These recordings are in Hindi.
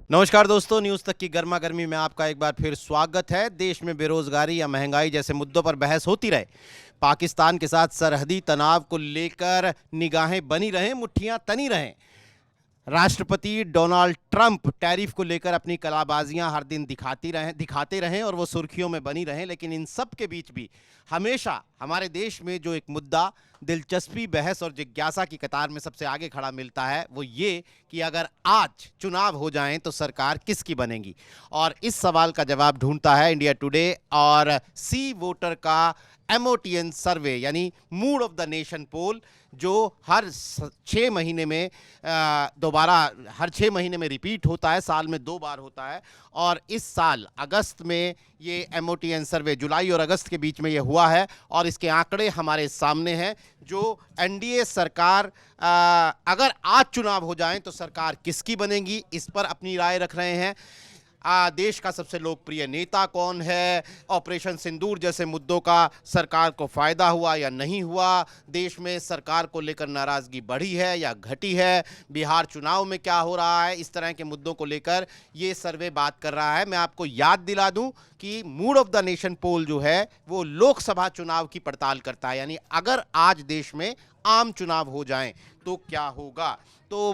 नमस्कार दोस्तों, न्यूज तक की गर्मा गर्मी में आपका एक बार फिर स्वागत है। देश में बेरोजगारी या महंगाई जैसे मुद्दों पर बहस होती रहे, पाकिस्तान के साथ सरहदी तनाव को लेकर निगाहें बनी रहें, मुट्ठियां तनी रहें। राष्ट्रपति डोनाल्ड ट्रंप टैरिफ को लेकर अपनी कलाबाजियां हर दिन दिखाते रहें और वो सुर्खियों में बनी रहें, लेकिन इन सब के बीच भी हमेशा हमारे देश में जो एक मुद्दा दिलचस्पी, बहस और जिज्ञासा की कतार में सबसे आगे खड़ा मिलता है, वो ये कि अगर आज चुनाव हो जाएं तो सरकार किसकी बनेगी। और इस सवाल का जवाब ढूंढता है इंडिया टुडे और सी वोटर का एमओटीएन सर्वे यानी मूड ऑफ द नेशन पोल, जो हर 6 महीने में दोबारा हर 6 महीने में रिपीट होता है, साल में 2 बार होता है। और इस साल अगस्त में ये एमओटीएन सर्वे, जुलाई और अगस्त के बीच में ये हुआ है और इसके आंकड़े हमारे सामने हैं। जो एनडीए सरकार, अगर आज चुनाव हो जाएं तो सरकार किसकी बनेगी, इस पर अपनी राय रख रहे हैं। देश का सबसे लोकप्रिय नेता कौन है, ऑपरेशन सिंदूर जैसे मुद्दों का सरकार को फायदा हुआ या नहीं हुआ, देश में सरकार को लेकर नाराजगी बढ़ी है या घटी है, बिहार चुनाव में क्या हो रहा है, इस तरह के मुद्दों को लेकर ये सर्वे बात कर रहा है। मैं आपको याद दिला दूं कि मूड ऑफ द नेशन पोल जो है वो लोकसभा चुनाव की पड़ताल करता है, यानी अगर आज देश में आम चुनाव हो जाएं तो क्या होगा। तो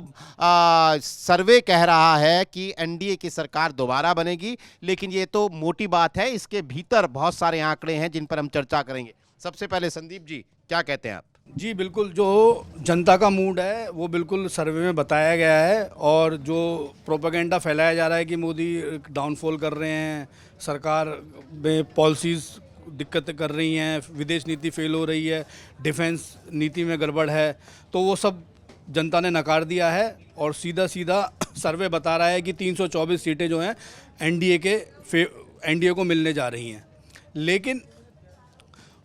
सर्वे कह रहा है कि एनडीए की सरकार दोबारा बनेगी, लेकिन ये तो मोटी बात है, इसके भीतर बहुत सारे आंकड़े हैं जिन पर हम चर्चा करेंगे। सबसे पहले संदीप जी, क्या कहते हैं आप? जी बिल्कुल, जो जनता का मूड है वो बिल्कुल सर्वे में बताया गया है। और जो प्रोपेगेंडा फैलाया जा रहा है कि मोदी डाउनफॉल कर रहे हैं, सरकार में पॉलिसीज़ दिक्कत कर रही हैं, विदेश नीति फेल हो रही है, डिफेंस नीति में गड़बड़ है, तो वो सब जनता ने नकार दिया है। और सीधा सीधा सर्वे बता रहा है कि 324 सीटें जो हैं एनडीए को मिलने जा रही हैं। लेकिन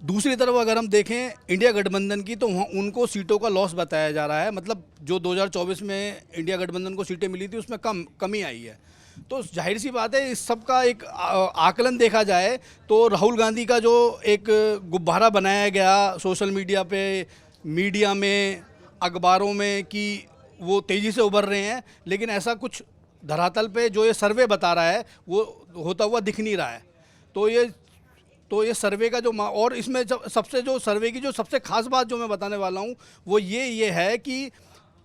दूसरी तरफ अगर हम देखें इंडिया गठबंधन की, तो वहाँ उनको सीटों का लॉस बताया जा रहा है। मतलब जो 2024 में इंडिया गठबंधन को सीटें मिली थी उसमें कमी आई है। तो जाहिर सी बात है, इस सब का एक आकलन देखा जाए तो राहुल गांधी का जो एक गुब्बारा बनाया गया सोशल मीडिया पे, मीडिया में, अखबारों में, कि वो तेज़ी से उभर रहे हैं, लेकिन ऐसा कुछ धरातल पे जो ये सर्वे बता रहा है वो होता हुआ दिख नहीं रहा है। तो ये सर्वे का जो और इसमें जो सर्वे की जो सबसे खास बात जो मैं बताने वाला हूँ वो ये है कि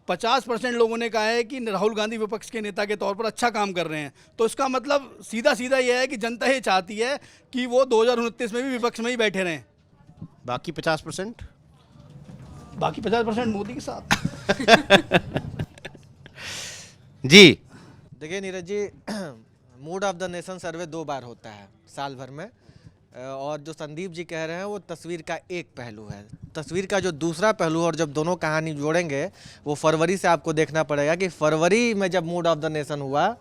50% लोगों ने कहा है कि राहुल गांधी विपक्ष के नेता के तौर पर अच्छा काम कर रहे हैं। तो इसका मतलब सीधा सीधा यह है कि जनता ये चाहती है कि वो 2029 में भी विपक्ष में ही बैठे रहें। बाकी 50%? बाकी 50% मोदी के साथ। जी देखिए Neeraj ji, mood of the nation survey 2 बार होता है साल भर में। और जो संदीप जी कह रहे हैं वो तस्वीर का एक पहलू है। तस्वीर का जो दूसरा पहलू, और जब दोनों कहानी जोड़ेंगे वो फरवरी से आपको देखना पड़ेगा कि फरवरी में जब मूड ऑफ द नेशन हुआ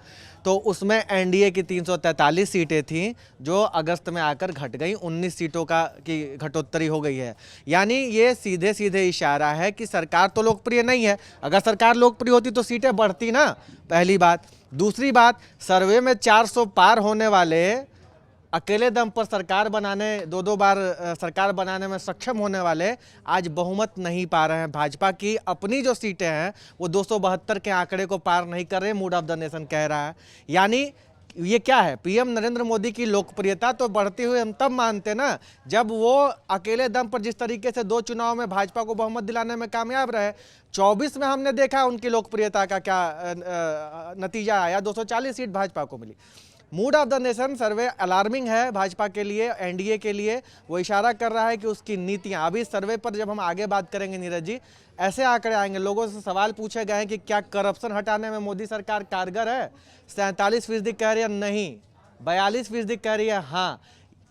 तो उसमें एनडीए की 343 सीटें थीं जो अगस्त में आकर घट गई, 19 सीटों की घटोत्तरी हो गई है। यानी ये सीधे सीधे इशारा है कि सरकार तो लोकप्रिय नहीं है। अगर सरकार लोकप्रिय होती तो सीटें बढ़ती ना, पहली बात। दूसरी बात, सर्वे में 400 पार होने वाले अकेले दम पर सरकार बनाने, 2-2 बार सरकार बनाने में सक्षम होने वाले आज बहुमत नहीं पा रहे हैं। भाजपा की अपनी जो सीटें हैं वो 272 के आंकड़े को पार नहीं कर रहे, मूड ऑफ द नेशन कह रहा है। यानी ये क्या है, पीएम नरेंद्र मोदी की लोकप्रियता तो बढ़ती हुई हम तब मानते ना जब वो अकेले दम पर जिस तरीके से 2 चुनाव में भाजपा को बहुमत दिलाने में कामयाब रहे। 24 में हमने देखा उनकी लोकप्रियता का क्या नतीजा आया, 240 सीट भाजपा को मिली। Mood of the nation survey alarming है भाजपा के लिए, एनडीए के लिए। वो इशारा कर रहा है कि उसकी नीतियां, अभी सर्वे पर जब हम आगे बात करेंगे नीरज जी, ऐसे आंकड़े आएंगे। लोगों से सवाल पूछे गए हैं कि क्या करप्शन हटाने में मोदी सरकार कारगर है। 47% कह रही है नहीं, 42% कह रही है हाँ।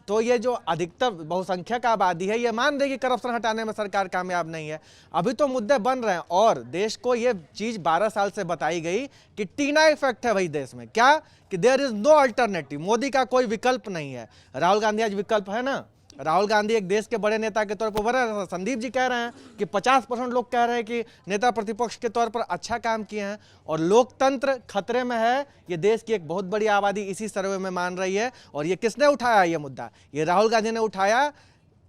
तो ये जो अधिकतर बहुसंख्यक आबादी है ये मान रही है कि करप्शन हटाने में सरकार कामयाब नहीं है। अभी तो मुद्दे बन रहे हैं और देश को ये चीज़ 12 साल से बताई गई कि टीना इफेक्ट है भाई देश में, क्या कि there is no alternative, Modi का कोई विकल्प नहीं है। राहुल गांधी आज विकल्प है ना, राहुल गांधी एक देश के बड़े नेता के तौर पर उभर रहे हैं। संदीप जी कह रहे हैं कि 50% लोग कह रहे हैं कि नेता प्रतिपक्ष के तौर पर अच्छा काम किए हैं और लोकतंत्र खतरे में है। ये देश की एक बहुत बड़ी आबादी इसी सर्वे में मान रही है। और ये किसने उठाया ये मुद्दा? ये राहुल गांधी ने उठाया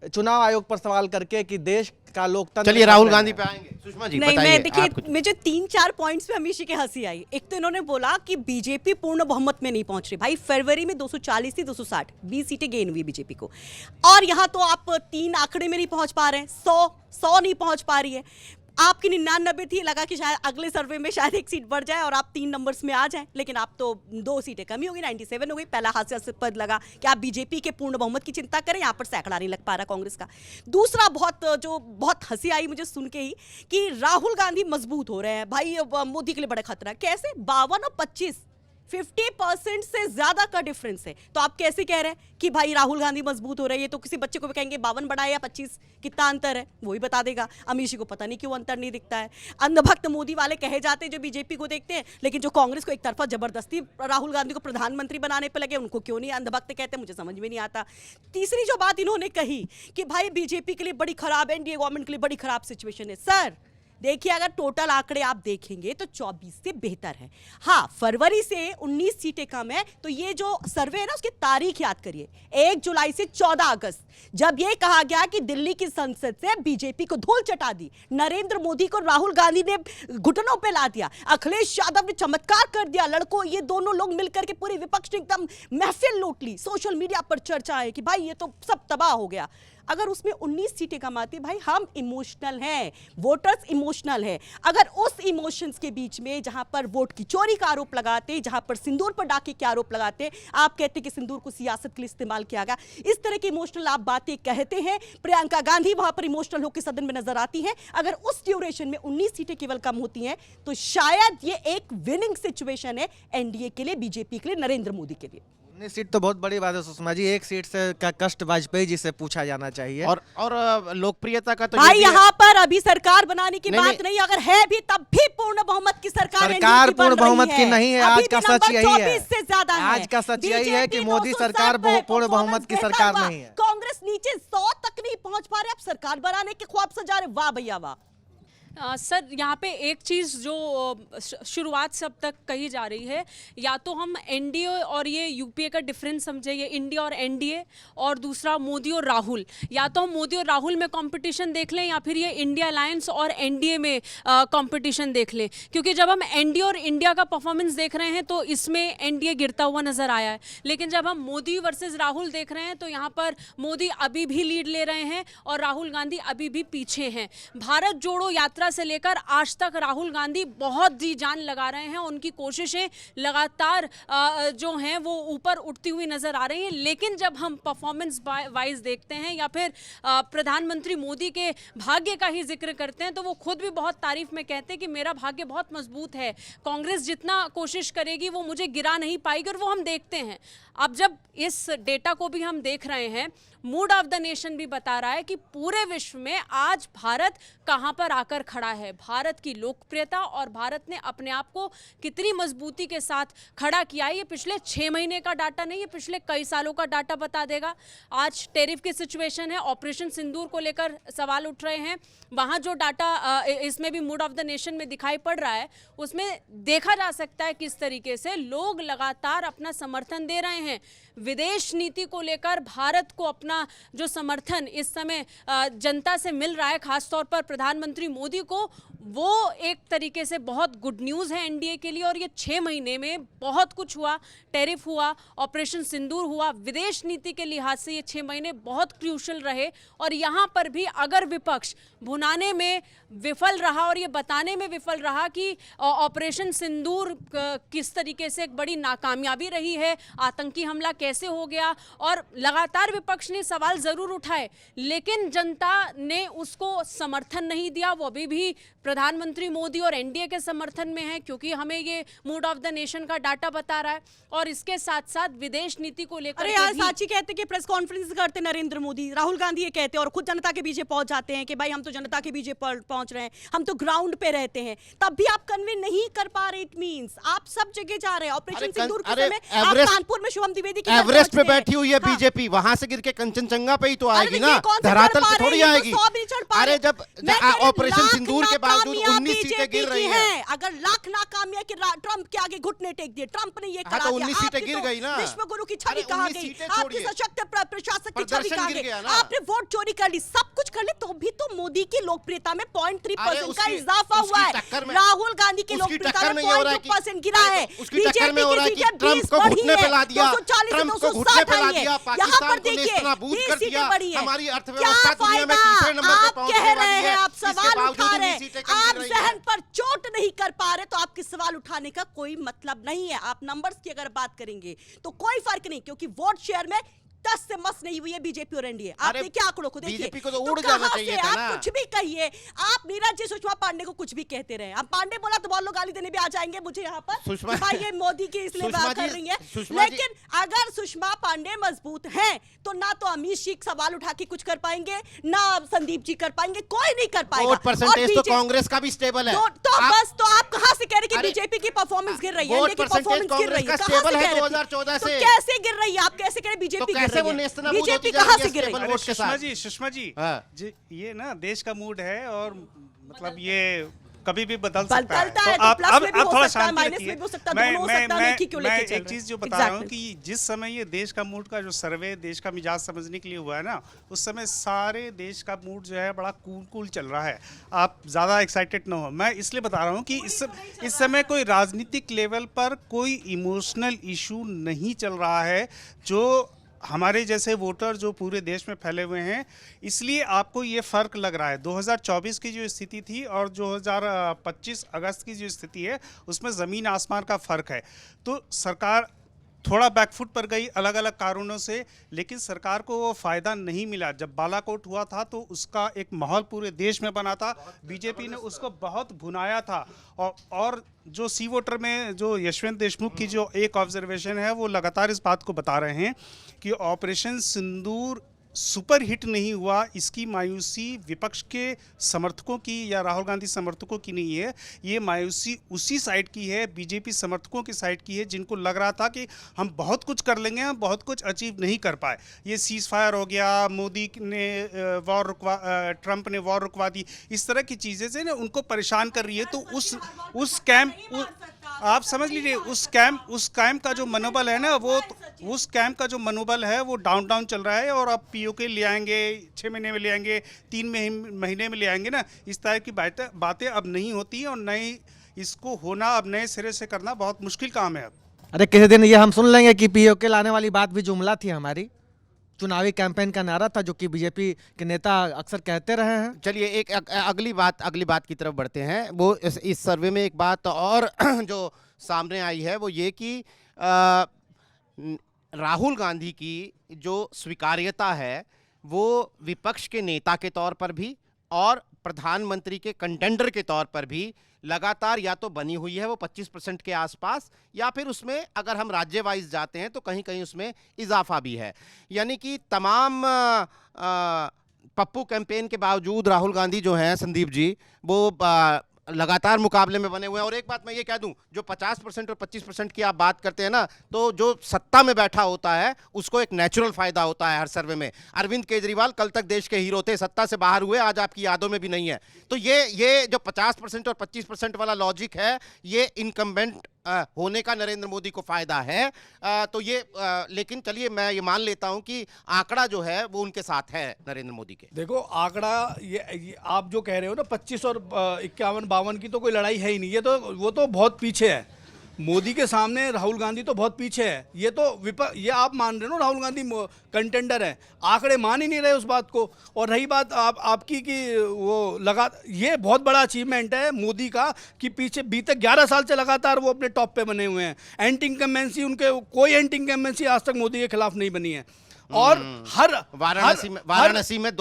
चुनाव आयोग पर सवाल करके कि देश का लोकतंत्र। चलिए राहुल गांधी पे आएंगे। सुषमा जी नहीं, बताइए, मैं देखिए, आप कुछ- मुझे 3-4 पॉइंट्स पे हमेशा की हंसी आई। एक तो इन्होंने बोला कि बीजेपी पूर्ण बहुमत में नहीं पहुंच रही। भाई फरवरी में 240 थी, 260 20 सीटें गेन हुई बीजेपी को, और यहां तो आप 3 आंकड़े में नहीं पहुंच पा रहे हैं, 100 नहीं पहुंच पा रही है। आपकी 99 थी, लगा कि शायद अगले सर्वे में शायद 1 सीट बढ़ जाए और आप 3 नंबर्स में आ जाएं, लेकिन आप तो 2 सीटें कमी हो गई, 97 हो गई। पहला हास्यास्पद लगा कि आप बीजेपी के पूर्ण बहुमत की चिंता करें, यहां पर सैकड़ा नहीं लग पा रहा कांग्रेस का। दूसरा बहुत हंसी आई मुझे सुन के ही कि राहुल गांधी मजबूत हो रहे हैं, भाई मोदी के लिए बड़ा खतरा। कैसे? 52 और 25 50% से ज्यादा का डिफरेंस है। तो आप कैसे कह रहे हैं कि भाई राहुल गांधी मजबूत हो रहे हैं? ये तो किसी बच्चे को भी कहेंगे 52 बड़ा है या 25, कितना अंतर है वो ही बता देगा। अमीर जी को पता नहीं क्यों अंतर नहीं दिखता है। अंधभक्त मोदी वाले कहे जाते हैं जो बीजेपी को देखते हैं, लेकिन जो कांग्रेस को एक तरफा जबरदस्ती राहुल गांधी को प्रधानमंत्री बनाने पर लगे, उनको क्यों नहीं अंधभक्त कहते, मुझे समझ में नहीं आता। तीसरी जो बात इन्होंने कही कि भाई बीजेपी के लिए बड़ी खराब, एनडीए गवर्नमेंट के लिए बड़ी खराब सिचुएशन है। सर देखिए, अगर टोटल आंकड़े आप देखेंगे तो 24 से बेहतर है। हाँ, फरवरी से 19 सीटें कम है। तो ये जो सर्वे है ना, उसकी तारीख याद करिए, 1 जुलाई से 14 अगस्त, जब ये कहा गया कि दिल्ली की संसद से बीजेपी को धूल चटा दी, नरेंद्र मोदी को राहुल गांधी ने घुटनों पे ला दिया, अखिलेश यादव ने चमत्कार कर दिया, लड़कों ये दोनों लोग मिलकर के पूरी विपक्ष ने एकदम महफिल लूट ली, सोशल मीडिया पर चर्चा है कि भाई ये तो सब तबाह हो गया। अगर उसमें 19 सीटें कम आती, भाई हम इमोशनल हैं, वोटर्स इमोशनल है। अगर उस इमोशंस के बीच में जहां पर वोट की चोरी का आरोप लगाते, जहां पर सिंदूर पर डाके के आरोप लगाते, आप कहते कि सिंदूर को सियासत के लिए इस्तेमाल किया गया, इस तरह की इमोशनल आप बातें कहते हैं। प्रियंका गांधी वहां पर इमोशनल होकर सदन में नजर आती हैं। अगर उस ड्यूरेशन में 19 सीटें केवल कम होती हैं, तो शायद ये एक विनिंग सिचुएशन है एनडीए के लिए, बीजेपी के लिए, नरेंद्र मोदी के लिए। 19 सीट तो बहुत बड़ी बात है सुषमा जी, 1 सीट से का कष्ट वाजपेयी जी से पूछा जाना चाहिए। और लोकप्रियता का तो भाई ये भी है- यहाँ पर अभी सरकार बनाने की नहीं, बात नहीं। नहीं, अगर है भी तब भी पूर्ण बहुमत की सरकार पूर्ण बहुमत की नहीं है, आज का सच यही है। 24 से ज्यादा है। आज का सच यही है कि बीजेपी मोदी 260 सरकार पे पूर्ण बहुमत की performance सरकार बेहतर नहीं है। हुआ। कांग्रेस नीचे 100 तक नहीं पहुंच पा रहे, अब सरकार बनाने के ख्वाब सजा रहे। वाह भैया वाह। सर यहाँ पे एक चीज़ जो शुरुआत से अब तक कही जा रही है, या तो हम एनडीए और ये यूपीए का डिफरेंस समझे, ये इंडिया और एनडीए, और दूसरा मोदी और राहुल, या तो हम मोदी और राहुल में कंपटीशन देख लें, या फिर ये इंडिया अलायंस और एनडीए में कंपटीशन देख लें। क्योंकि जब हम एनडीए और इंडिया का परफॉर्मेंस देख रहे हैं तो इसमें एनडीए गिरता हुआ नजर आया है, लेकिन जब हम मोदी वर्सेस राहुल देख रहे हैं तो यहाँ पर मोदी अभी भी लीड ले रहे हैं और राहुल गांधी अभी भी पीछे हैं। भारत जोड़ो यात्रा से लेकर आज तक राहुल गांधी बहुत जी जान लगा रहे हैं, उनकी कोशिशें लगातार जो हैं वो ऊपर उठती हुई नजर आ रही हैं। लेकिन जब हम परफॉर्मेंस वाइज देखते हैं या फिर प्रधानमंत्री मोदी के भाग्य का ही जिक्र करते हैं, तो वो खुद भी बहुत तारीफ में कहते हैं कि मेरा भाग्य बहुत मजबूत है, कांग्रेस जितना कोशिश करेगी वो मुझे गिरा नहीं पाएगी, और वो हम देखते हैं। अब जब इस डेटा को भी हम देख रहे हैं, मूड ऑफ द नेशन भी बता रहा है कि पूरे विश्व में आज भारत कहां पर आकर खड़ा है, भारत की लोकप्रियता और भारत ने अपने आप को कितनी मजबूती के साथ खड़ा किया है। ये पिछले 6 महीने का डाटा नहीं, ये पिछले कई सालों का डाटा बता देगा। आज टेरिफ की सिचुएशन है, ऑपरेशन सिंदूर को लेकर सवाल उठ रहे हैं, वहां जो डाटा इसमें भी मूड ऑफ द नेशन में दिखाई पड़ रहा है, उसमें देखा जा सकता है किस तरीके से लोग लगातार अपना समर्थन दे रहे हैं। विदेश नीति को लेकर भारत को अपना जो समर्थन इस समय जनता से मिल रहा है, खासतौर पर प्रधानमंत्री मोदी को, वो एक तरीके से बहुत गुड न्यूज़ है एनडीए के लिए। और ये 6 महीने में बहुत कुछ हुआ, टेरिफ हुआ, ऑपरेशन सिंदूर हुआ, विदेश नीति के लिहाज से ये 6 महीने बहुत क्रूशल रहे। और यहाँ पर भी अगर विपक्ष भुनाने में विफल रहा और ये बताने में विफल रहा कि ऑपरेशन सिंदूर किस तरीके से एक बड़ी नाकामयाबी रही है, आतंकी हमला कैसे हो गया, और लगातार विपक्ष ने सवाल जरूर उठाए, लेकिन जनता ने उसको समर्थन नहीं दिया। वो अभी भी प्रधानमंत्री मोदी और एनडीए के समर्थन में है, क्योंकि हमें ये मूड ऑफ द नेशन का डाटा बता रहा है। और इसके साथ साथ विदेश नीति को लेकर, अरे यार, साची कहते कि प्रेस कॉन्फ्रेंस करते नरेंद्र मोदी, राहुल गांधी ये कहते और खुद जनता के बीच पहुंच जाते हैं कि भाई हम तो जनता के बीच पहुंच रहे हैं, हम तो ग्राउंड पे रहते हैं, तब भी आप कन्वे नहीं कर पा रहे। इट मींस आप सब जगह जा रहे हैं। ऑपरेशन सिंदूर के समय आप कानपुर में शुभम द्विवेदी के एवरेस्ट पे बैठी हुई है बीजेपी, वहां से गिर के कंचनजंगा पे ही तो आएगी ना, धरातल पे थोड़ी आएगी। अरे जब ऑपरेशन सिंदूर के बाद बावजूद नाकामियां 19 सीटें बीजेपी गिर की रही हैं। हैं। अगर लाख नाकामियां कि ट्रंप के आगे घुटने टेक दिए, ट्रंप ने ये हाँ, करा तो दिया, 19 सीटें आपकी गिर तो गई ना। विश्व गुरु की छवि अरे कहाँ 19 गई, सीटें आपकी छोड़िए। सशक्त प्रशासक की छवि प्रदर्शन कहाँ गिर गई, गया ना। आपने वोट चोरी कर ली, सब कुछ कर ली, तो भी तो मोदी की लोकप्रियता में 0.3% का उसकी- इजाफा हुआ उसकी है। टक्कर में- राहुल गांधी की उसकी लोकप्रियता टक्कर में में ये हो रहा है कि 0.2% गिरा है। उसकी टक्कर में हो रहा है कि सीटें ट्रंप 20 को बढ़ी घुटने है, पे ला दिया, 240 से ट्रंप को 260 घुटने पे ला आई है। दिया, यहाँ पाकिस्तान पर को देखिए नेस्तनाबूद 20 कर सीटें दिया, बढ़ी है। हमारी क्या अर्थव्यवस्था दुनिया में फायदा? तीसरे नंबर पे आप पहुंचने कह वाली रहे है, हैं, आप इसके सवाल बावजूद उठा 19 रहे सीटें हैं, कम आप गिर रही हैं। जहन पर चोट नहीं कर पा रहे, तो आपके सवाल उठाने का कोई मतलब नहीं है। आप नंबर्स की अगर बात करेंगे तो कोई फर्क नहीं, क्योंकि वोट शेयर में 10 से मस नहीं हुई है बीजेपी और एनडीए। आप अरे, देखिए आंकड़ों को, देखिए बीजेपी को तो उड़ जाना कहां चाहिए से था आप ना। कुछ भी कहिए, आप नीरज जी सुषमा पांडे को कुछ भी कहते रहे, आप पांडे बोला तो बहुत लोग गाली देने भी आ जाएंगे मुझे यहाँ पर सुषमा- कि भाई ये मोदी की इसलिए सुषमा बात कर जी- रही है। सुषमा जी- लेकिन अगर सुषमा पांडे मजबूत हैं तो ना तो अमित जी सवाल उठा के कुछ कर पाएंगे, ना संदीप जी कर पाएंगे, कोई नहीं कर पाएगा। वोट परसेंटेज तो BJP कांग्रेस का भी स्टेबल है। तो आप- बस तो आप कहां से कह रहे हैं कि अरे, बीजेपी की परफॉर्मेंस गिर रही है, वोट इंडिया की परसेंटेज परफॉर्मेंस गिर रही है, कांग्रेस का कहां से स्टेबल है कह रहे हैं? 2014 तो से। कैसे गिर रही है? आप कैसे कह रहे हैं बीजेपी तो गिर कैसे वो रही है? नेस्तनाबूद होती बीजेपी जा रही कहां है से गिर रही स्टेबल है? वोट के साथ? सुषमा जी हाँ। ये ना देश का मूड है और मतलब ये कभी भी बदल सकता है। बदलता है, तो आप प्लस में भी हो थोड़ा सकता है, शांति माइनस रखिए। में भी हो सकता है, दोनों हो सकता है, एक ही क्यों लेके चल एक रहे चीज हैं? जो बता रहा हूँ Exactly. कि जिस समय ये देश का मूड का जो सर्वे देश का मिजाज समझने के लिए हुआ है ना, उस समय सारे देश का मूड जो है बड़ा कूल चल रहा है। आप ज़्यादा एक्साइटेड ना हो। मैं इसलिए बता रहा हूँ कि इस समय कोई राजनीतिक लेवल पर कोई इमोशनल इशू नहीं चल रहा है जो हमारे जैसे वोटर जो पूरे देश में फैले हुए हैं, इसलिए आपको ये फ़र्क लग रहा है। 2024 की जो स्थिति थी और 2025 अगस्त की जो स्थिति है, उसमें ज़मीन आसमान का फ़र्क है। तो सरकार थोड़ा बैकफुट पर गई अलग अलग कारणों से, लेकिन सरकार को वो फ़ायदा नहीं मिला। जब बालाकोट हुआ था तो उसका एक माहौल पूरे देश में बना था, बीजेपी ने उसको बहुत भुनाया था। और जो सी वोटर में जो यशवंत देशमुख की जो एक ऑब्जर्वेशन है, वो लगातार इस बात को बता रहे हैं कि ऑपरेशन सिंदूर सुपर हिट नहीं हुआ। इसकी मायूसी विपक्ष के समर्थकों की या राहुल गांधी समर्थकों की नहीं है, ये मायूसी उसी साइड की है, बीजेपी समर्थकों की साइड की है, जिनको लग रहा था कि हम बहुत कुछ कर लेंगे, हम बहुत कुछ अचीव नहीं कर पाए। ये सीज फायर हो गया, मोदी ने ट्रंप ने वॉर रुकवा दी, इस तरह की चीज़ें से ना उनको परेशान कर रही है। तो उस कैंप आप समझ लीजिए, उस कैंप का जो मनोबल है ना, वो उस कैंप का जो मनोबल है वो डाउन चल रहा है। और अब पीओके ले आएंगे, 6 महीने में ले आएंगे, 3 महीने में ले आएंगे ना, इस तरह की बातें अब नहीं होती हैं। और नई इसको होना अब नए सिरे से करना बहुत मुश्किल काम है अब। अरे किसी दिन ये हम सुन लेंगे कि पीओके लाने वाली बात भी जुमला थी, हमारी चुनावी कैंपेन का नारा था, जो कि बीजेपी के नेता अक्सर कहते रहे हैं। चलिए एक अगली बात की तरफ बढ़ते हैं। वो इस सर्वे में एक बात और जो सामने आई है वो ये कि राहुल गांधी की जो स्वीकार्यता है वो विपक्ष के नेता के तौर पर भी और प्रधानमंत्री के कंटेंडर के तौर पर भी लगातार या तो बनी हुई है वो 25% के आसपास, या फिर उसमें अगर हम राज्य वाइज जाते हैं तो कहीं कहीं उसमें इजाफा भी है। यानी कि तमाम पप्पू कैंपेन के बावजूद राहुल गांधी जो हैं, संदीप जी, वो लगातार मुकाबले में बने हुए हैं। और एक बात मैं ये कह दूं, जो 50% और 25% की आप बात करते हैं ना, तो जो सत्ता में बैठा होता है उसको एक नेचुरल फायदा होता है हर सर्वे में। अरविंद केजरीवाल कल तक देश के हीरो थे, सत्ता से बाहर हुए, आज आपकी यादों में भी नहीं है। तो ये जो 50% और 25% वाला लॉजिक है, ये इनकम्बेंट होने का नरेंद्र मोदी को फायदा है। तो ये लेकिन चलिए मैं ये मान लेता हूं कि आंकड़ा जो है वो उनके साथ है नरेंद्र मोदी के। देखो आंकड़ा ये आप जो कह रहे हो ना 25 और 51-52 की तो कोई लड़ाई है ही नहीं, वो तो बहुत पीछे है। मोदी के सामने राहुल गांधी तो बहुत पीछे है। ये आप मान रहे हो राहुल गांधी कंटेंडर है, आंकड़े मान ही नहीं रहे उस बात को। और रही बात आपकी कि वो ये बहुत बड़ा अचीवमेंट है मोदी का कि पीछे बीते 11 साल से लगातार वो अपने टॉप पे बने हुए हैं। एंटी इनकम्बेंसी उनके कोई एंटी इनकम्बेंसी आज तक मोदी के खिलाफ नहीं बनी है। और वाराणसी में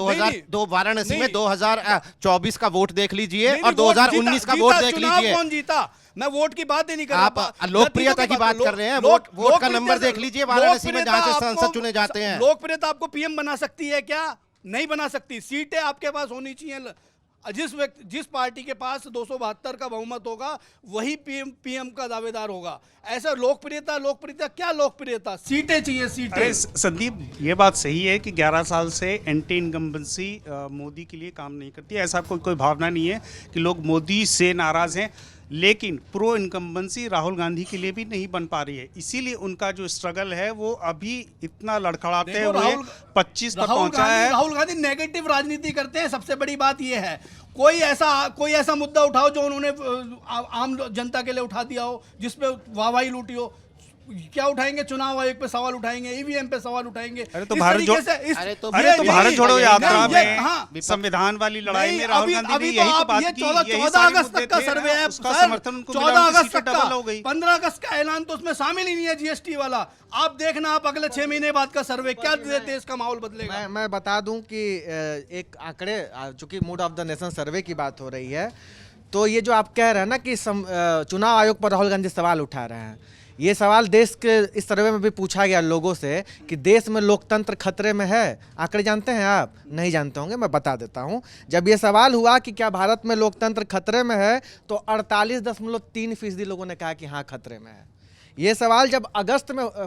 2024 का वोट देख लीजिए और 2019 का वोट देख लीजिए। कौन जीता? मैं वोट की बात ही नहीं कर रहा। आप लोकप्रियता की बात कर रहे हैं, वोट का नंबर देख लीजिए वाराणसी में जहां से सांसद चुने जाते हैं। लोकप्रियता आपको पीएम बना सकती है क्या? नहीं बना सकती। सीटें आपके पास होनी चाहिए जिस पार्टी के पास 272 का बहुमत होगा वही पीएम का दावेदार होगा। ऐसा लोकप्रियता क्या लोकप्रियता, सीटें चाहिए, सीटें। अरे संदीप, ये बात सही है कि 11 साल से एंटी इनकम्बेंसी मोदी के लिए काम नहीं करती है। ऐसा कोई भावना नहीं है कि लोग मोदी से नाराज हैं, लेकिन प्रो इनकम्बेंसी राहुल गांधी के लिए भी नहीं बन पा रही है। इसीलिए उनका जो स्ट्रगल है वो अभी इतना लड़खड़ाते हुए 25 तक पहुंचा है। राहुल गांधी नेगेटिव राजनीति करते हैं, सबसे बड़ी बात यह है। कोई ऐसा मुद्दा उठाओ जो उन्होंने आम जनता के लिए उठा दिया हो, जिसपे वाहवाही लूटी हो। क्या उठाएंगे? चुनाव आयोग पे सवाल उठाएंगे, ईवीएम पे सवाल उठाएंगे। अरे तो भारत जोड़ो यात्रा में संविधान वाली लड़ाई में राहुल गांधी ने यही तो बात की। 14 अगस्त तक का सर्वे है, उसका समर्थन उनको 14 अगस्त तक डबल हो गई। 15 अगस्त का ऐलान तो उसमें शामिल ही नहीं है, जीएसटी वाला। आप देखना, आप अगले 6 महीने बाद का सर्वे क्या देश का माहौल बदलेगा। मैं बता दूं कि एक आंकड़े, चूंकि मूड ऑफ द नेशन सर्वे की बात हो रही है, तो ये जो आप कह रहे हैं ना कि चुनाव आयोग पर राहुल गांधी सवाल उठा रहे हैं, ये सवाल देश के इस सर्वे में भी पूछा गया लोगों से कि देश में लोकतंत्र खतरे में है। आंकड़े जानते हैं आप? नहीं जानते होंगे, मैं बता देता हूं। जब ये सवाल हुआ कि क्या भारत में लोकतंत्र खतरे में है, तो 48.3% लोगों ने कहा कि हाँ खतरे में है। ये सवाल जब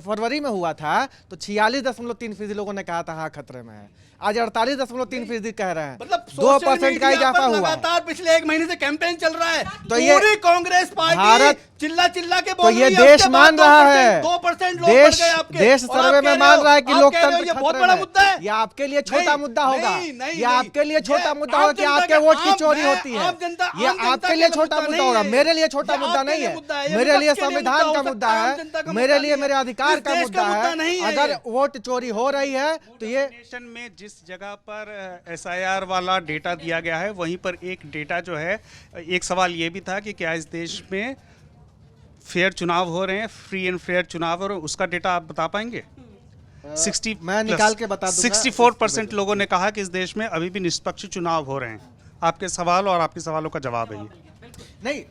फरवरी में हुआ था तो 46.3% लोगों ने कहा था हाँ खतरे में है। आज 48.3% कह रहे हैं, मतलब 2% का इजाफा हुआ। लगातार पिछले 1 महीने से कैंपेन चल रहा है, तो ये पूरी कांग्रेस पार्टी चिल्ला के बोल तो ये रही है, देश उसके मान बाद रहा है, 2% लोग बढ़ गए आपके। देश और आप सर्वे कह में रहे मान हो, रहा है कि आप कह रहे हो लोकतंत्र ये बहुत खतरे बड़ा में मुद्दा है। ये आपके लिए छोटा मुद्दा होगा, ये आपके लिए छोटा मुद्दा आप होगा कि जनता आपके के- वोट की आप- चोरी मैं- होती है। आप जनता- ये आम जनता आपके के लिए लिए छोटा मुद्दा मुद्दा नहीं होगा, है। मेरे लिए छोटा ये मुद्दा आपके नहीं लिए है। मुद्दा है, ये मेरे लिए विपक्ष के लिए संविधान मुद्दा का हो मुद्दा सकता है, है, आम जनता का मेरे मुद्दा लिए नहीं मेरे है। अधिकार इस का देश मुद्दा मुद्दा नहीं है। है अगर ये। वोट चोरी हो रही है तो ये नेशन में जिस जगह पर SIR वाला डेटा दिया गया है, वहीं पर एक डेटा जो है, एक सवाल ये भी था कि क्या इस देश में फेयर चुनाव हो रहे हैं, फ्री एंड फेयर चुनाव हो रहे हैं, उसका डेटा आप बता पाएंगे? 60 मैं निकाल के बता दूंगा। 64% लोगों ने कहा कि इस देश में अभी भी निष्पक्ष चुनाव हो रहे हैं। आपके सवाल और आपके सवालों का जवाब है ये। नहीं,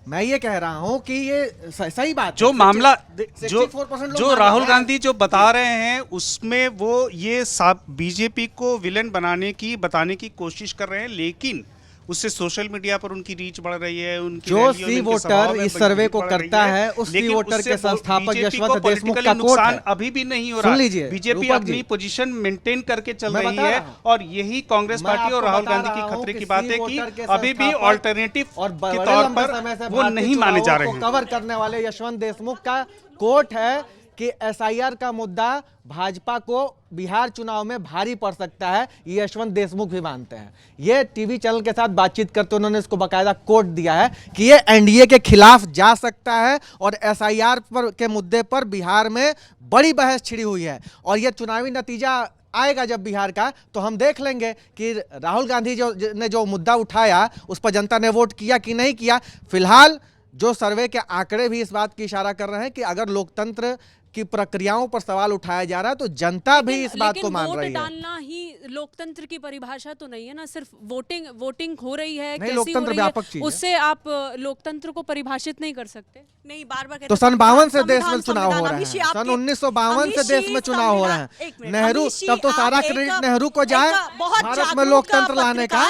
मैं ये कह रहा हूं कि ये सही बात है। जो मामला 64% लोग जो मान राहुल रहे हैं। गांधी जो बता रहे हैं उसमें वो ये बीजेपी को विलेन बताने की कोशिश कर रहे हैं, लेकिन उससे सोशल मीडिया पर उनकी रीच बढ़ रही है, उनकी जो रैलियों में, सी उनके सभाओं वोटर में इस सर्वे को बढ़ रही करता है, है, उस सी लेकिन वोटर उससे के संस्थापक बीजेपी यशवंत को देशमुख का politically कोट नुकसान है। अभी भी नहीं हो सुन रहा। लीजिए, बीजेपी रूपक जी। अपनी पोजीशन मेंटेन करके चल मैं रही बता है, रहा हूं। और यही कांग्रेस मैं पार्टी और आपको राहुल बता गांधी रहा की हूं खतरे कि की बात है सी वोटर कि के अभी भी संस्थापक ऑल्टरनेटिव और के बड़े तौर लंबे पर समय से वो भारतीय नहीं माने जा चुनावों रहे को हैं। कवर करने वाले यशवंत देशमुख का कोट है कि SIR का मुद्दा भाजपा को बिहार चुनाव में भारी पड़ सकता है। ये यशवंत देशमुख भी मानते हैं। ये टीवी चैनल के साथ बातचीत करते उन्होंने इसको बाकायदा कोट दिया है कि ये NDA के खिलाफ जा सकता है और SIR पर के मुद्दे पर बिहार में बड़ी बहस छिड़ी हुई है। और ये चुनावी नतीजा आएगा जब बिहार का, तो हम देख लेंगे कि राहुल गांधी ने जो मुद्दा उठाया उस पर जनता ने वोट किया कि नहीं किया। फिलहाल जो सर्वे के आंकड़े भी इस बात की इशारा कर रहे हैं कि अगर लोकतंत्र की प्रक्रियाओं पर सवाल उठाया जा रहा है तो जनता भी इस बात को मान रही है। वोट डालना ही लोकतंत्र की परिभाषा तो नहीं है ना। सिर्फ वोटिंग हो रही है, नहीं, कैसी लोकतंत्र हो रही व्यापक है, चीज है। उससे आप लोकतंत्र को परिभाषित नहीं कर सकते। नहीं, बार बार तो सन 52 से देश में चुनाव हो रहे हैं, सन 1952 से देश में चुनाव हो रहे हैं। नेहरू, तब तो सारा क्रेडिट नेहरू को जाए भारत में लोकतंत्र लाने का।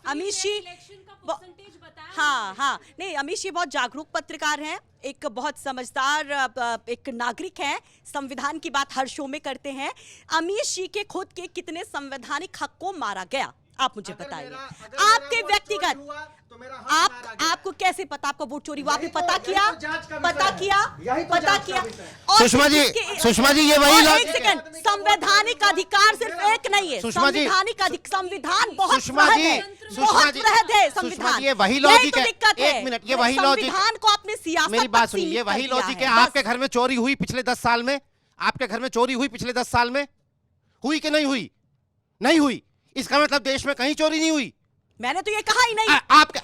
अमित जी, हाँ, नहीं, अमित जी बहुत जागरूक पत्रकार हैं, एक बहुत समझदार एक नागरिक हैं, संविधान की बात हर शो में करते हैं। अमित जी के खुद के कितने संवैधानिक हक को मारा गया, आप मुझे बताइए। आपके व्यक्तिगत आपको कैसे पता आपका वोट चोरी हुआ? आपने पता किया? और सुषमा जी, ये वही और लॉजिक एक सेकंड, संवैधानिक अधिकार सिर्फ एक नहीं है। सुषमा जी, संविधान बहुत सुषमा बृहद जी, है, सुषमा बहुत जी, बृहद है सुषमा संविधान। जी, ये वही यही लॉजिक तो है। दिक्कत है। एक मिनट, ये वही लॉजिक। संविधान को आपने सियासत मेरी तक बात सुनिए, सीमित ये वही कर दिया लॉजिक है। बस। आपके घर में चोरी हुई पिछले 10 साल में? आपके घर में चोरी हुई पिछले 10 साल में? हुई कि नहीं हुई? नहीं हुई। इसका मतलब देश में कहीं चोरी नहीं हुई। मैंने तो ये कहा ही नहीं। आपके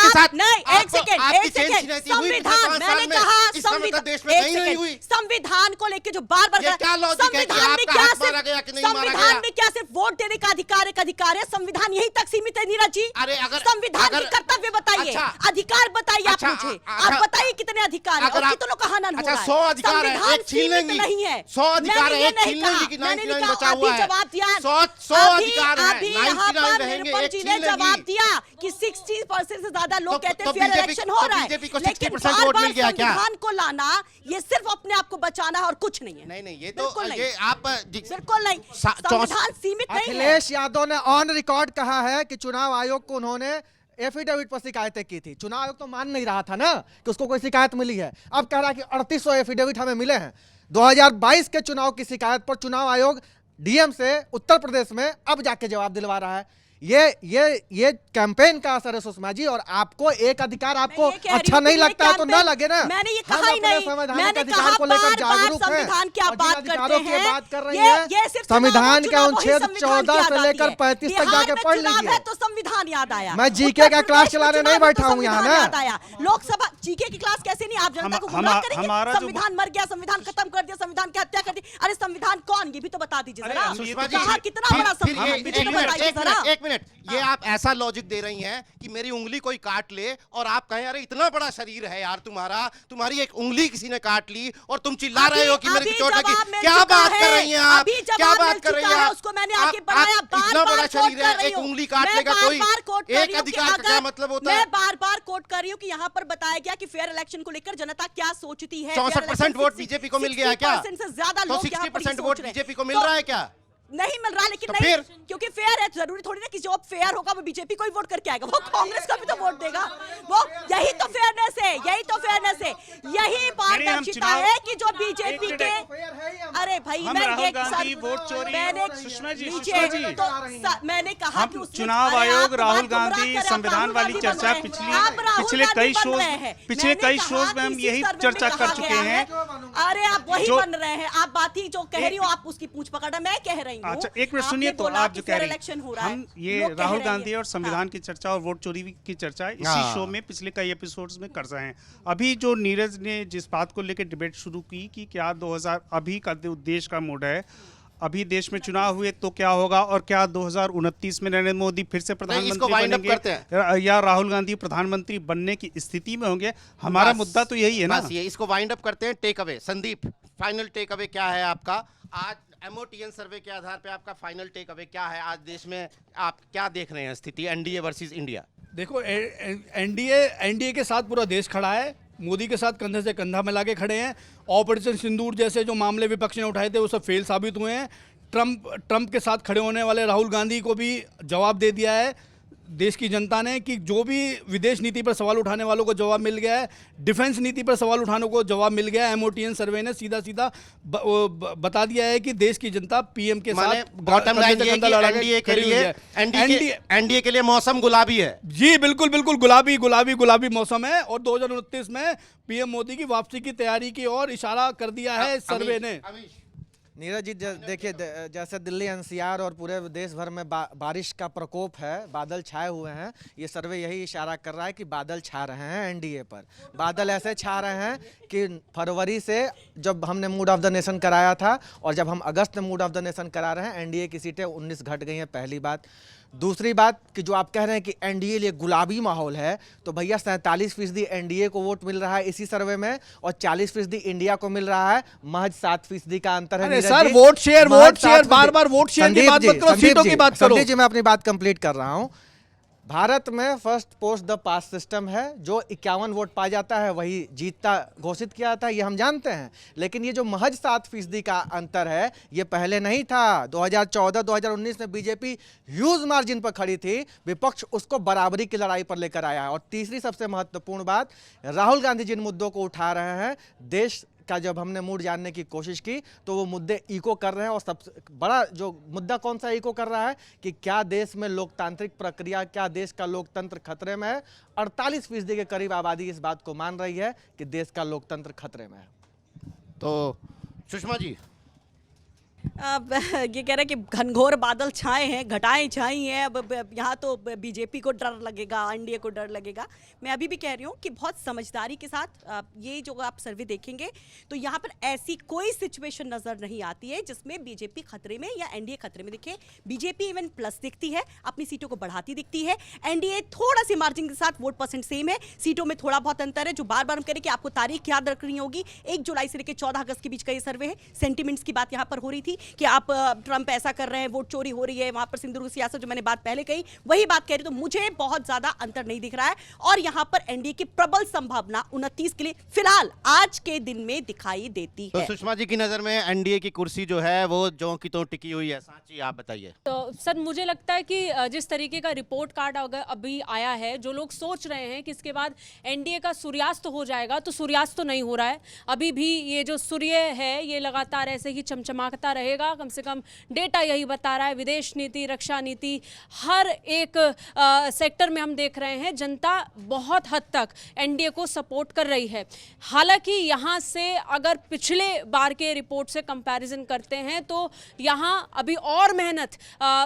साथ नहीं, एक सेकंड, आपकी एक चेंज सेकंड, नहीं थी, हुई पिछले संविधान 5 साल मैंने में। कहा इस समय तक देश में एक कहीं नहीं सेकंड, हुई। संविधान को लेके जो बार बार ये क्या लॉजिक है कि संविधान में आपका क्या हाथ मारा गया कि नहीं मारा संविधान गया? में क्या सिर्फ वोट देने का अधिकार है? संविधान यहीं तक सीमित है नीरज जी। अरे अगर संविधान के कर्तव्य बताइए, अच्छा, अधिकार बताइए आप अच्छा, मुझे, अच्छा, आप बताइए कितने अधिकार हैं अगर और आप- कितनों का हनन हो अच्छा, रहा है। 100 अधिकार है, संविधान एक छीन सीमित लेंगी। नहीं है। 100 अधिकार मैंने है, ये एक नहीं छीन कहा, लेंगी कि मैंने 99 कहा, बचा अभी हुआ है। जवाब दिया, 100 अधिकार है, अभी यहाँ 99 पर रहेंगे, निरुपम एक जी छीन ने जवाब लेंगी। दिया कि 60% से ज्यादा लोग कहते हैं तो फेयर बीजेपी इलेक्शन हो रहा है, बीजेपी को लेकिन 60% वोट बार-बार मिल गया क्या? संविधान को लाना ये सिर्फ अपने आप को बचाना है और कुछ नहीं है। नहीं ये तो बिल्कुल नहीं। ये आप बिल्कुल नहीं, संविधान सीमित नहीं है। अखिलेश यादव ने ऑन रिकॉर्ड कहा है कि चुनाव आयोग को उन्होंने एफिडेविट पर शिकायतें की थी। चुनाव आयोग तो मान नहीं रहा था ना कि उसको कोई शिकायत मिली है। अब कह रहा है कि 3800 एफिडेविट हमें मिले हैं। 2022 के चुनाव की शिकायत पर चुनाव आयोग डीएम से उत्तर प्रदेश में अब जाके जवाब दिलवा रहा है। ये कैंपेन का असर है सुषमा जी। और आपको एक अधिकार आपको मैं ये कह रही अच्छा हूँ नहीं कि ये लगता है तो ना कैंपेन- लगे ना। मैंने ये हम कहा ही अपने नहीं, संवैधानिक मैंने अधिकार कहा को लेकर बार-बार जागरूक हैं। संविधान की आप और जिन बात अधिकारों करते की हैं, बात कर रही ये हैं, सिर्फ संविधान के चुनाव वही अनुच्छेद संविधान 14 की से याद लेकर आती है। 35 तक बिहार जाके में पढ़ चुनाव लीजिए। है तो संविधान याद आया। मैं जीके उत्तर का क्लास प्रदेश में चलाने चुनाव नहीं है तो बैठा हूं यहाँ संविधान ना। याद आया। लोकसभा जीके की क्लास कैसे नहीं, आप जनता को गुमराह करेंगे? हमारा जो- संविधान मर गया, संविधान खत्म कर दिया, संविधान की हत्या कर दी। अरे संविधान कौन, ये भी तो बता दीजिए अरे, जरा। सुषमा जी, कहा कितना फिर- बड़ा फिर संविधान, ये- ये भी तो बताइए जरा। एक मिनट ये आप ऐसा लॉजिक दे रही हैं कि मेरी उंगली कोई काट ले और आप कहें अरे इतना बड़ा शरीर है यार तुम्हारा, तुम्हारी एक उंगली किसी ने काट ली और तुम चिल्ला रहे हो कि मेरे को चोट लगी। क्या बात कर रही हैं आप? क्या बात कर रही हैं आप? उसको मैंने आप- आगे बढ़ाया, आप इतना बड़ा बार-बार शरीर कोट कर है, रही एक हूँ। उंगली काट मैं लेगा कोई, बार-बार कोट कर एक रही हूँ कि अधिकार का क्या अगर मतलब होता है? मैं बार-बार कोट कर रही हूँ कि यहाँ पर बताया गया कि फेयर इलेक्शन को लेकर जनता क्या सोचती है। 64% वोट बीजेपी को मिल गया है क्या? 60% से ज्यादा तो लोग यहाँ पर 60% ये वोट सोच रहे हैं। बीजेपी को मिल तो रहा है क्या? नहीं मिल रहा, लेकिन तो नहीं, फिर? क्योंकि फेयर है, जरूरी थोड़ी ना कि जो फेयर होगा वो बीजेपी को ही वोट करके आएगा, वो कांग्रेस का भी तो वोट देगा। वो यही तो फेयरनेस है, यही तो फेयरनेस है, यही पारदर्शिता चुनाव- है कि जो बीजेपी एक के मिनट। अरे भाई हम मैं राहुल ये गांधी वोट चोरी- मैंने सुषमा जी, नीचे सुषमा जी। तो मैंने कहा कि हम उसमें- चुनाव अरे आयोग आप तो राहुल बात गुमराह गांधी कर रहे हैं, आप संविधान राहुल वाली गांधी बन चर्चा रहे हैं। आप राहुल पिछले गांधी कई बन शोज रहे हैं। पिछले मैंने कई कहा शोज में कि हम इसी यही सर्वे में चर्चा कहा कर चुके गया हैं। है। अरे आप वही जो- बन रहे हैं, आप बात ही जो कह रही हो आप उसकी पूंछ पकड़ रहे, मैं कह रही हूँ। अच्छा एक मिनट आपने सुनिए तो बोला आप कि जो कह fair रही election हो रहा है। हम ये लोग कह राहुल रहे गांधी हैं। और संविधान की चर्चा और वोट चोरी की चर्चा इसी हाँ। शो में पिछले कई एपिसोड्स में कर रहे हैं। अभी जो नीरज ने जिस बात को लेकर डिबेट शुरू की कि क्या 2000 अभी का देश का मूड है, अभी देश में चुनाव हुए तो क्या होगा और क्या 2029 में नरेंद्र मोदी फिर से इसको प्रधानमंत्री wind up करते बनेंगे या राहुल गांधी प्रधानमंत्री बनने की स्थिति में होंगे? हमारा बस- मुद्दा तो यही है ना। बस ये इसको वाइंड अप करते हैं। Take away Sandeep, final take away क्या है आपका आज एमओटीएन सर्वे के आधार पे? आपका फाइनल टेक अवे क्या है आज देश में? आप क्या देख रहे हैं स्थिति एनडीए वर्सेस इंडिया? देखो एनडीए के साथ पूरा देश खड़ा है, मोदी के साथ कंधे से कंधा मिला के खड़े हैं। ऑपरेशन सिंदूर जैसे जो मामले विपक्ष ने उठाए थे वो सब फेल साबित हुए हैं। ट्रंप के साथ खड़े होने वाले राहुल गांधी को भी जवाब दे दिया है देश की जनता ने कि जो भी विदेश नीति पर सवाल उठाने वालों को जवाब मिल गया है, डिफेंस नीति पर सवाल उठाने को जवाब मिल गया है। एमओटीएन सर्वे ने सीधा सीधा बता दिया है कि देश की जनता पीएम के माने साथ बॉटम लाइन कंधे से ये कंधा कि लड़ा के एनडीए के खड़ी हुई लिए है। एनडीए के लिए मौसम गुलाबी है। जी बिल्कुल बिल्कुल गुलाबी मौसम है और 2029 में पीएम मोदी की वापसी की तैयारी की ओर इशारा कर दिया है इस सर्वे ने। नीरज जी देखिए जैसे दिल्ली एनसीआर और पूरे देश भर में बारिश का प्रकोप है, बादल छाए हुए हैं। ये सर्वे यही इशारा कर रहा है कि बादल छा रहे हैं एनडीए पर। बादल ऐसे छा रहे हैं कि फरवरी से जब हमने मूड ऑफ द नेशन कराया था और जब हम अगस्त में मूड ऑफ द नेशन करा रहे हैं, एनडीए की सीटें 19 घट गई हैं, पहली बात। दूसरी बात कि जो आप कह रहे हैं कि एनडीए लिए गुलाबी माहौल है, तो भैया 47% एनडीए को वोट मिल रहा है इसी सर्वे में और 40% इंडिया को मिल रहा है। महज 7% का अंतर है। अरे नीरज सर, जी, वोट शेयर महज 7%। बार-बार वोट शेयर की बात मत करो, सीटों की बात करो। संदीप जी मैं अपनी बात कंप्लीट कर रहा हूं। भारत में first post the pass system है, जो 51 वोट पा जाता है वही जीतता घोषित किया था, ये हम जानते हैं। लेकिन ये जो महज 7% का अंतर है ये पहले नहीं था। 2014-2019 में बीजेपी ह्यूज मार्जिन पर खड़ी थी, विपक्ष उसको बराबरी की लड़ाई पर लेकर आया है। और तीसरी सबसे महत्वपूर्ण बात, राहुल गांधी जिन मुद्दों को उठा रहे हैं, देश का जब हमने मूड जानने की कोशिश की तो वो मुद्दे इको कर रहे हैं। और सबसे बड़ा जो मुद्दा कौन सा इको कर रहा है कि क्या देश में लोकतांत्रिक प्रक्रिया, क्या देश का लोकतंत्र खतरे में है? 48% के करीब आबादी इस बात को मान रही है कि देश का लोकतंत्र खतरे में है। तो सुषमा जी अब ये कह रहे हैं कि घनघोर बादल छाए हैं, घटाएं छाई हैं। अब यहाँ तो बीजेपी को डर लगेगा, एनडीए को डर लगेगा। मैं अभी भी कह रही हूँ कि बहुत समझदारी के साथ ये जो आप सर्वे देखेंगे तो यहाँ पर ऐसी कोई सिचुएशन नजर नहीं आती है जिसमें बीजेपी खतरे में या एनडीए खतरे में दिखे। बीजेपी इवन प्लस दिखती है, अपनी सीटों को बढ़ाती दिखती है। एनडीए थोड़ा सी मार्जिन के साथ वोट परसेंट सेम है, सीटों में थोड़ा बहुत अंतर है। जो बार बार हम कह रहे हैं कि आपको तारीख याद रखनी होगी, 1 जुलाई से लेकर 14 अगस्त के बीच का ये सर्वे है। सेंटिमेंट्स की बात यहाँ पर हो रही थी कि आप ट्रंप ऐसा कर रहे हैं, वोट चोरी हो रही है, वहां पर सिंदूर की सियासत, जो मैंने बात पहले कही वही बात कह रही। तो मुझे बहुत ज्यादा अंतर नहीं दिख रहा है और यहां पर एनडीए की प्रबल संभावना 29 के लिए फिलहाल आज के दिन में दिखाई देती तो है। सुषमा जी की नजर में एनडीए की कुर्सी जो है वो जो की तो टिकी हुई है, सांची आप बताइए। तो सर मुझे लगता है कि जिस तरीके का रिपोर्ट कार्ड अभी आया है, जो लोग सोच रहे हैं कि इसके बाद एनडीए का सूर्यास्त हो जाएगा, तो सूर्यास्त तो नहीं हो रहा है। अभी भी ये जो सूर्य है ये लगातार ऐसे ही चमचमाता रहेगा। कम से कम डेटा यही बता रहा है। विदेश नीति, रक्षा नीति, हर एक सेक्टर में हम देख रहे हैं जनता बहुत हद तक एनडीए को सपोर्ट कर रही है। हालांकि यहाँ से अगर पिछले बार के रिपोर्ट से कंपैरिजन करते हैं तो यहाँ अभी और मेहनत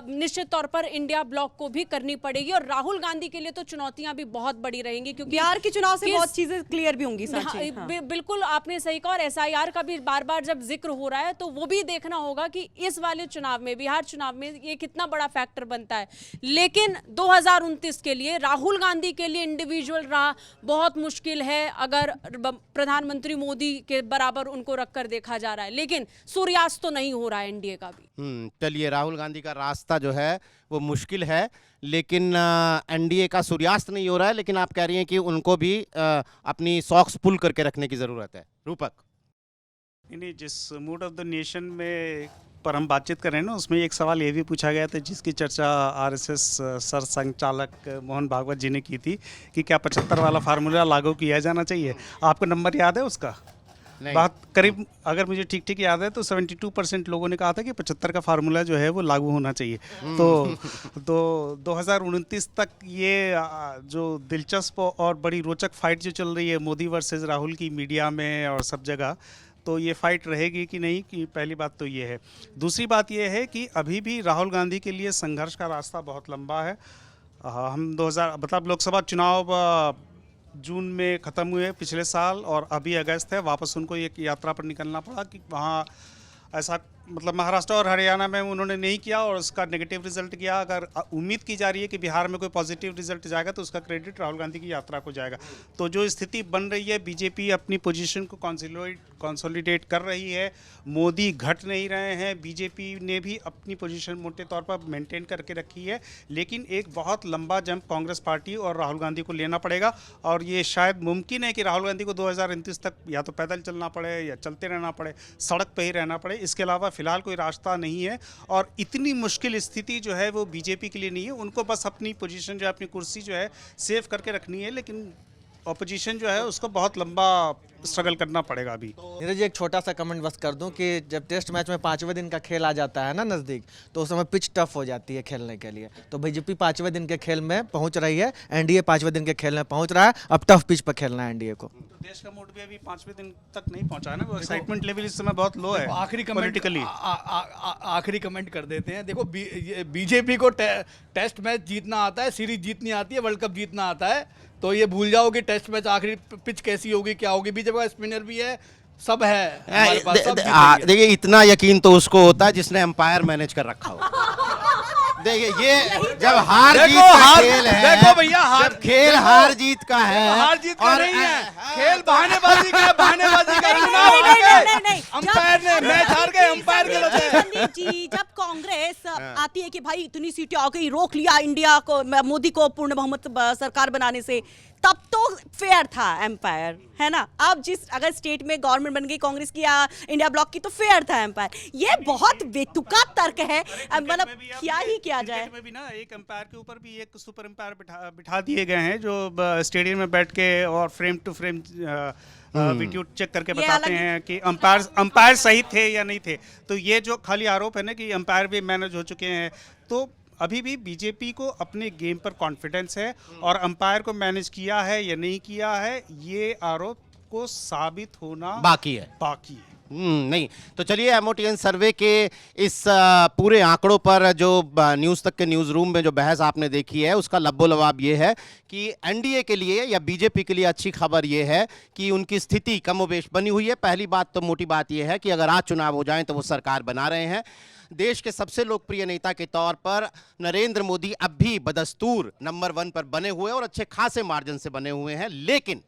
निश्चित तौर पर इंडिया ब्लॉक को भी करनी पड़ेगी और राहुल गांधी के लिए तो चुनौतियां भी बहुत बड़ी रहेंगी, क्योंकि बिहार के चुनाव से बहुत चीजें क्लियर भी होंगी। सांची, हाँ। बिल्कुल आपने सही कहा। और एसआईआर का भी बार बार जब जिक्र हो रहा है तो वो भी देखना होगा कि इस वाले चुनाव में, बिहार चुनाव में ये कितना बड़ा फैक्टर बनता है। लेकिन 2029 के लिए राहुल गांधी के लिए इंडिविजुअल राह बहुत मुश्किल है अगर प्रधानमंत्री मोदी के बराबर उनको रखकर देखा जा रहा है। लेकिन सूर्यास्त तो नहीं हो रहा है एनडीए का भी। चलिए, राहुल गांधी का रास्ता जो है वो मुश्किल है, लेकिन एनडीए का सूर्यास्त नहीं हो रहा है। लेकिन आप कह रही हैं कि उनको भी अपनी सॉक्स पुल करके रखने की जरूरत है। रूपक, नहीं, जिस मूड ऑफ द नेशन में पर हम बातचीत कर रहे हैं ना, उसमें एक सवाल ये भी पूछा गया था जिसकी चर्चा आरएसएस सर संचालक मोहन भागवत जी ने की थी कि क्या 75 वाला फार्मूला लागू किया जाना चाहिए। आपको नंबर याद है उसका? बात करीब, अगर मुझे ठीक ठीक याद है तो 72% लोगों ने कहा था कि 75 का फार्मूला जो है वो लागू होना चाहिए। तो 2029 तक ये जो दिलचस्प और बड़ी रोचक फाइट जो चल रही है मोदी वर्सेस राहुल की मीडिया में और सब जगह, तो ये फाइट रहेगी कि नहीं, कि पहली बात तो ये है। दूसरी बात ये है कि अभी भी राहुल गांधी के लिए संघर्ष का रास्ता बहुत लंबा है। हम 2000 मतलब लोकसभा चुनाव जून में ख़त्म हुए पिछले साल और अभी अगस्त है। वापस उनको एक यात्रा पर निकलना पड़ा कि वहाँ ऐसा मतलब महाराष्ट्र और हरियाणा में उन्होंने नहीं किया और उसका नेगेटिव रिजल्ट किया। अगर उम्मीद की जा रही है कि बिहार में कोई पॉजिटिव रिजल्ट जाएगा तो उसका क्रेडिट राहुल गांधी की यात्रा को जाएगा। तो जो स्थिति बन रही है, बीजेपी अपनी पोजीशन को कंसोलिडेट कर रही है, मोदी घट नहीं रहे हैं, बीजेपी ने भी अपनी पोजीशन मोटे तौर पर मेंटेन करके रखी है। लेकिन एक बहुत लंबा जंप कांग्रेस पार्टी और राहुल गांधी को लेना पड़ेगा और ये शायद मुमकिन है कि राहुल गांधी को 2029 तक या तो पैदल चलना पड़े या चलते रहना पड़े, सड़क पर ही रहना पड़े। इसके अलावा फिलहाल कोई रास्ता नहीं है और इतनी मुश्किल स्थिति जो है वो बीजेपी के लिए नहीं है। उनको बस अपनी पोजीशन जो है, अपनी कुर्सी जो है सेव करके रखनी है, लेकिन ऑपोजिशन जो है उसको बहुत लंबा स्ट्रगल करना पड़ेगा अभी। नीरज जी, एक छोटा सा कमेंट बस कर दूं कि जब टेस्ट मैच में 5वें दिन का खेल आ जाता है ना नज़दीक, तो उस समय पिच टफ हो जाती है खेलने के लिए। तो बीजेपी 5वें दिन के खेल में पहुंच रही है, एनडीए 5वें दिन के खेल में पहुंच रहा है। अब टफ पिच पर खेलना है एनडीए को। तो देश का मूड भी अभी 5वें दिन तक नहीं पहुंचा है ना, वो एक्साइटमेंट लेवल इस समय बहुत लो है। आखिरी कमेंट पॉलिटिकली आखिरी कमेंट कर देते हैं। देखो, बीजेपी को टेस्ट मैच जीतना आता है, सीरीज जीतनी आती है, वर्ल्ड कप जीतना आता है। तो ये भूल जाओ कि टेस्ट मैच आखिरी पिच कैसी होगी, क्या होगी। बीजेपी का स्पिनर भी है, सब है हमारे पास, सब जीतेंगे। देखिए, इतना यकीन तो उसको होता है जिसने एम्पायर मैनेज कर रखा हो। देखिए, ये जब हार जीत का खेल है, देखो भैया, जब खेल हार जीत का है, हार जीत का नहीं है, खेल बहानेबाजी का, बहानेबाजी का। नहीं, अंपायर ने मैच हार गए, अंपायर के लिए। संदीप जी, जब कांग्रेस आती है कि भाई इतनी सीटें आ गई, रोक लिया इंडिया को, मोदी को पूर्ण बहुमत सरकार बनाने से, तब तो फेयर था एम्पायर, है ना। अब अगर स्टेट में गवर्नमेंट बन गई कांग्रेस की या इंडिया ब्लॉक की तो फेयर था एम्पायर। ये बहुत बेतुका तर्क है, मतलब क्या ही किया जाए। में भी ना एक एम्पायर के ऊपर भी एक सुपर एम्पायर बिठा दिए गए हैं जो स्टेडियम में बैठ के और frame to frame video check करके बताते हैं कि अंपायर सही थे या नहीं थे। तो ये जो खाली आरोप है ना कि अंपायर भी मैनेज हो चुके हैं, तो अभी भी बीजेपी को अपने गेम पर कॉन्फिडेंस है और अंपायर को मैनेज किया है या नहीं किया है, ये आरोप को साबित होना बाकी है। नहीं, तो चलिए एमओटीएन सर्वे के इस पूरे आंकड़ों पर जो न्यूज़ तक के न्यूज़ रूम में जो बहस आपने देखी है उसका लब्बो लवाब ये है कि एनडीए के लिए या बीजेपी के लिए अच्छी खबर ये है कि उनकी स्थिति कमोबेश बनी हुई है। पहली बात तो मोटी बात ये है कि अगर आज चुनाव हो जाएं तो वो सरकार बना रहे हैं। देश के सबसे लोकप्रिय नेता के तौर पर नरेंद्र मोदी अब भी बदस्तूर नंबर 1 पर बने हुए और अच्छे खासे मार्जिन से बने हुए हैं। लेकिन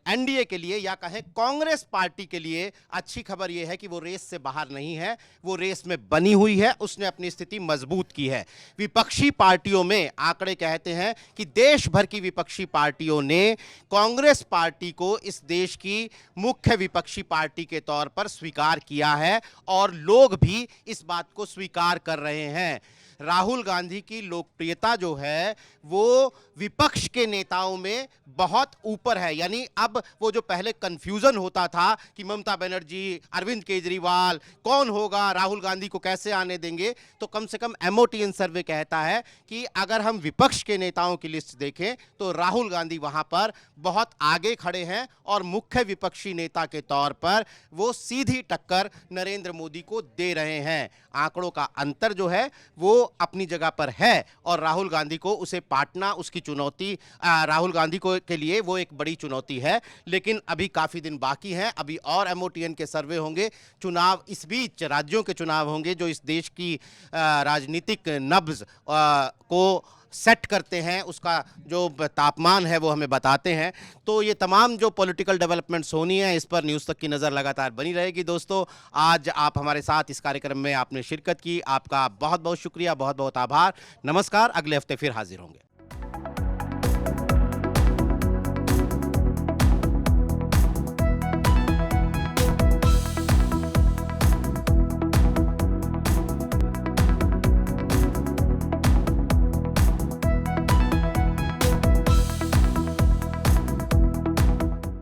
एनडीए के लिए या कहें कांग्रेस पार्टी के लिए अच्छी खबर यह है कि वो रेस से बाहर नहीं है, वो रेस में बनी हुई है, उसने अपनी स्थिति मजबूत की है। विपक्षी पार्टियों में आंकड़े कहते हैं कि देश भर की विपक्षी पार्टियों ने कांग्रेस पार्टी को इस देश की मुख्य विपक्षी पार्टी के तौर पर स्वीकार किया है और लोग भी इस बात को स्वीकार कर रहे हैं। राहुल गांधी की लोकप्रियता जो है वो विपक्ष के नेताओं में बहुत ऊपर है। यानी अब वो जो पहले कंफ्यूजन होता था कि ममता बनर्जी, अरविंद केजरीवाल कौन होगा, राहुल गांधी को कैसे आने देंगे, तो कम से कम एमओटीएन सर्वे कहता है कि अगर हम विपक्ष के नेताओं की लिस्ट देखें तो राहुल गांधी वहां पर बहुत आगे खड़े हैं और मुख्य विपक्षी नेता के तौर पर वो सीधी टक्कर नरेंद्र मोदी को दे रहे हैं। आंकड़ों का अंतर जो है वो अपनी जगह पर है और राहुल गांधी को उसे पाटना, उसकी चुनौती राहुल गांधी को के लिए वो एक बड़ी चुनौती है। लेकिन अभी काफ़ी दिन बाकी हैं, अभी और एमओटीएन के सर्वे होंगे, चुनाव इस बीच राज्यों के चुनाव होंगे जो इस देश की राजनीतिक नब्ज को सेट करते हैं, उसका जो तापमान है वो हमें बताते हैं। तो ये तमाम जो पॉलिटिकल डेवलपमेंट्स होनी है इस पर न्यूज़ तक की नज़र लगातार बनी रहेगी। दोस्तों, आज आप हमारे साथ इस कार्यक्रम में आपने शिरकत की, आपका बहुत बहुत शुक्रिया, बहुत बहुत आभार। नमस्कार, अगले हफ्ते फिर हाजिर होंगे।